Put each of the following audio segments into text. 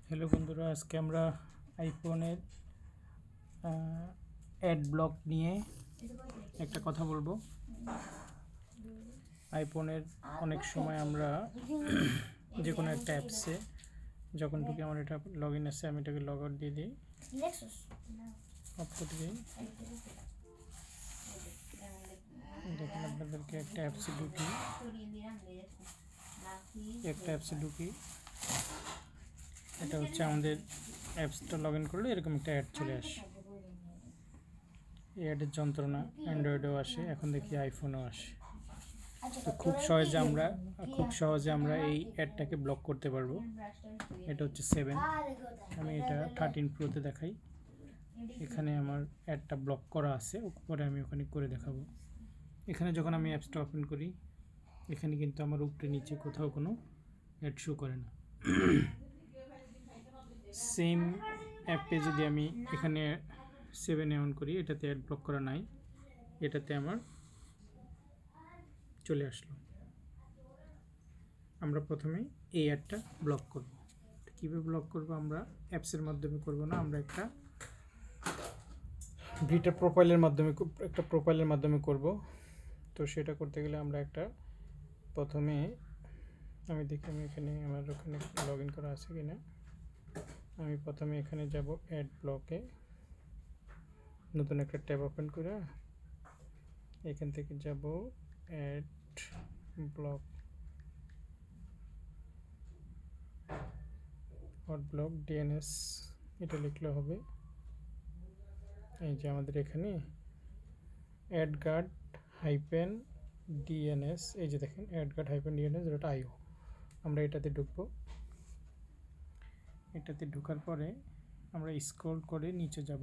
Hello বন্ধুরা, আজকে আমরা আইফোনের অ্যাড ব্লক নিয়ে একটা কথা বলবো। আইফোনের অনেক সময় আমরা যে কোনো একটা অ্যাপসে যখন ঢুকি, আমার এটা লগ ইন আছে, আমি এটাকে লগ আউট দিয়ে দিই, অফ করে দিই। দেখুন, আপনাদেরকে একটা অ্যাপসে ঢুকি, এটা হচ্ছে আমাদের অ্যাপসটা লগ ইন করলে এরকম একটা অ্যাড চলে আসে। এই অ্যাডের যন্ত্রণা অ্যান্ড্রয়েডেও আসে, এখন দেখি আইফোনেও আসে। তো খুব সহজে আমরা এই অ্যাডটাকে ব্লক করতে পারবো। এটা হচ্ছে 7, আমি এটা 13 প্রোতে দেখাই। এখানে আমার অ্যাডটা ব্লক করা আছে, উপরে আমি ওখানে করে দেখাবো। এখানে যখন আমি অ্যাপসটা ওপেন করি, এখানে কিন্তু আমার উপরে নিচে কোথাও কোনো অ্যাড শো করে না। সেম অ্যাপে যদি আমি এখানে 7 অন করি, এটাতে অ্যাড ব্লক করা নাই, এটাতে আমার চলে আসলো। আমরা প্রথমে এই অ্যাডটা ব্লক করব। কীভাবে ব্লক করব? আমরা অ্যাপসের মাধ্যমে করব না, আমরা একটা প্রোফাইলের মাধ্যমে করব। তো সেটা করতে গেলে আমরা প্রথমে আমি দেখি এখানে লগ ইন করা আছে কিনা। আমি প্রথমে এখানে যাব অ্যাড ব্লকে, নতুন একটা ট্যাব ওপেন করে এখান থেকে যাব অ্যাড ব্লক, ব্লক ডিএনএস এটা লিখলে হবে। এই যে আমাদের এখানে addguard-dns, এই যে দেখেন addguard-dns.io, আমরা এটাতে ঢুকবো। এটাতে ঢোকার পরে আমরা স্ক্রল করে নিচে যাব,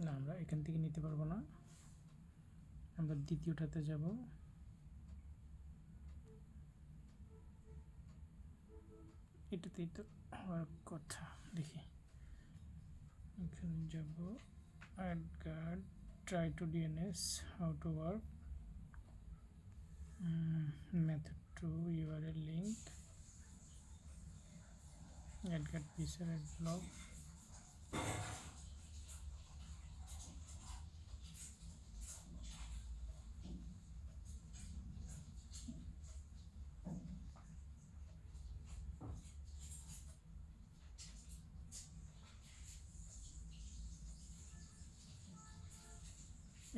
না, আমরা এখান থেকে নিতে পারবো না, আমরা দ্বিতীয়টাতে যাব। এটাতেই তো হওয়ার কথা, দেখি এখানে যাব addguard try to DNS how to work, method to URL link, addguard pixel ad block,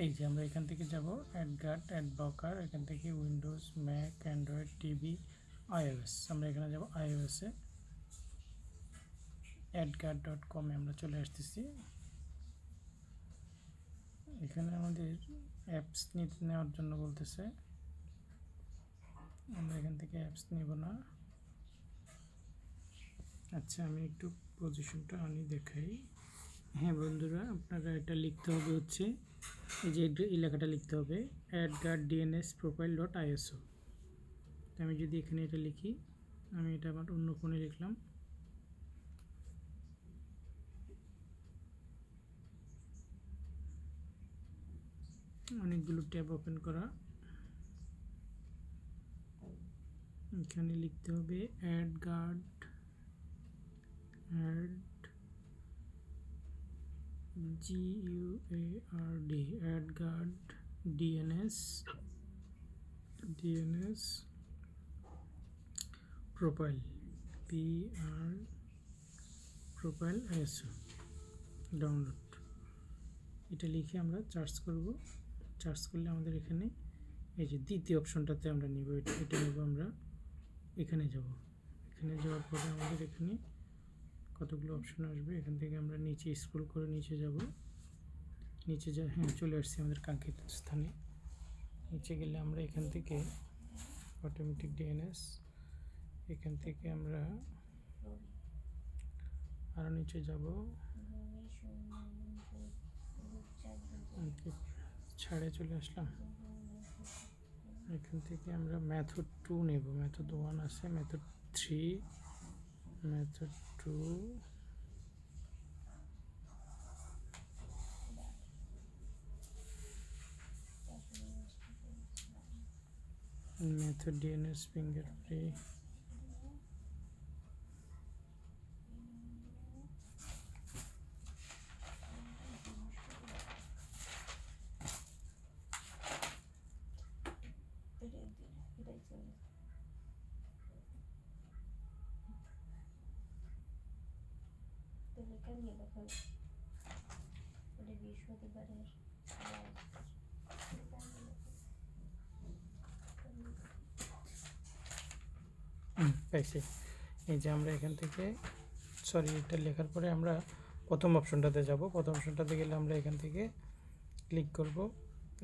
এই যে আমরা এখান থেকে যাব addguard অ্যাড ব্লকার, এখান থেকে Windows, Mac, Android, TV, iOS, আমরা এখানে যাব iOS-এ, addguard.com এ আমরা চলে আসতেছি। এখানে আমাদের অ্যাপস নেওয়ার জন্য বলতেছে, আমরা এখান থেকে অ্যাপস নেব না। আচ্ছা, আমি একটু পজিশনটা আনি দেখাই। হ্যাঁ বন্ধুরা, আপনারা এটা লিখতে হবে, হচ্ছে এই যে এই লেখাটা লিখতে হবে addguard-dns-profile.iso। আমি যদি এখানে এটা লিখি, আমি এটা আমার অন্য ফোনে লিখলাম, অনেকগুলো ট্যাব ওপেন করা, এখানে লিখতে হবে addguard addguard DNS profile profile ISO download. এটা লিখে আমরা সার্চ করব। সার্চ করলে আমাদের এখানে এই যে দ্বিতীয় অপশনটাতে আমরা নিব, এটা নেব। আমরা এখানে যাব, এখানে যাওয়ার পরে আমাদের এখানে কতগুলো অপশন আসবে, এখান থেকে আমরা নিচে স্ক্রল করে নিচে যাব। হ্যাঁ, চলে আসছি আমাদের কাঙ্ক্ষিত স্থানে। নিচে গেলে আমরা এখান থেকে অটোমেটিক ডিএনএস, এখান থেকে আমরা আরও নিচে যাব, ছাড়ে চলে আসলাম। এখান থেকে আমরা মেথড 2 নেব, মেথড 1 আছে, method 3 method 2 method DNS fingerprint পাইছি। এই যে আমরা এখান থেকে সরি এটা লেখার পরে আমরা প্রথম অপশনটাতে যাব। প্রথম অপশনটাতে গেলে আমরা এখান থেকে ক্লিক করব।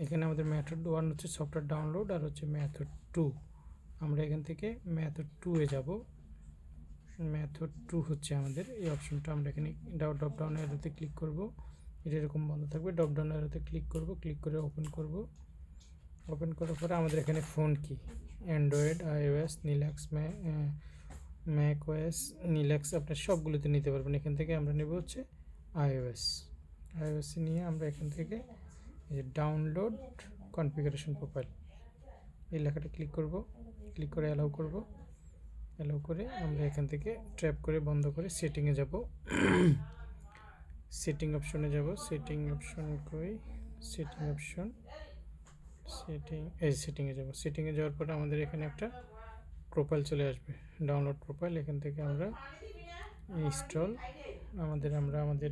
এখানে আমাদের মেথড 1 হচ্ছে সফটওয়্যার ডাউনলোড, আর হচ্ছে মেথড 2। আমরা এখান থেকে মেথড 2 এ যাব। মেথড 2 হচ্ছে আমাদের এই অপশনটা। আমরা এখানে ড্রপ ডাউন অ্যারোতে ক্লিক করব। এটা এরকম বন্ধ থাকবে। ড্রপ ডাউন অ্যারোতে ক্লিক করব, ক্লিক করে ওপেন করব। ওপেন করার পরে আমাদের এখানে ফোন কি Android, iOS, Linux, Mac OS, Linux আপনার সবগুলোতে নিতে পারবেন। এখান থেকে আমরা নেব হচ্ছে আইওএস নিয়ে আমরা এখান থেকে এই ডাউনলোড কনফিগারেশন প্রোফাইল এই লেখাটা ক্লিক করব। ক্লিক করে অ্যালাউ করব। অ্যালাউ করে আমরা এখান থেকে ট্র্যাপ করে বন্ধ করে সেটিংয়ে যাব। সেটিং অপশনে যাব। সেটিং অপশন কই, সেটিং অপশন, সেটিংয়ে যাব। সেটিংয়ে যাওয়ার পরে আমাদের এখানে একটা প্রোফাইল চলে আসবে, ডাউনলোড প্রোফাইল। এখান থেকে আমরা ইনস্টল আমাদের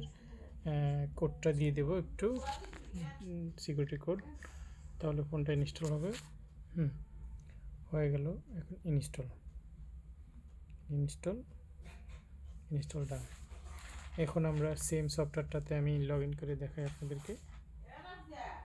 কোডটা দিয়ে দেব, একটু সিকিউরিটি কোড, তাহলে ফোনটা ইনস্টল হবে। হয়ে গেল। এখন ইনস্টল ডান। এখন আমরা সেম সফটওয়্যারটাতে আমি লগ ইন করে দেখাই আপনাদেরকে।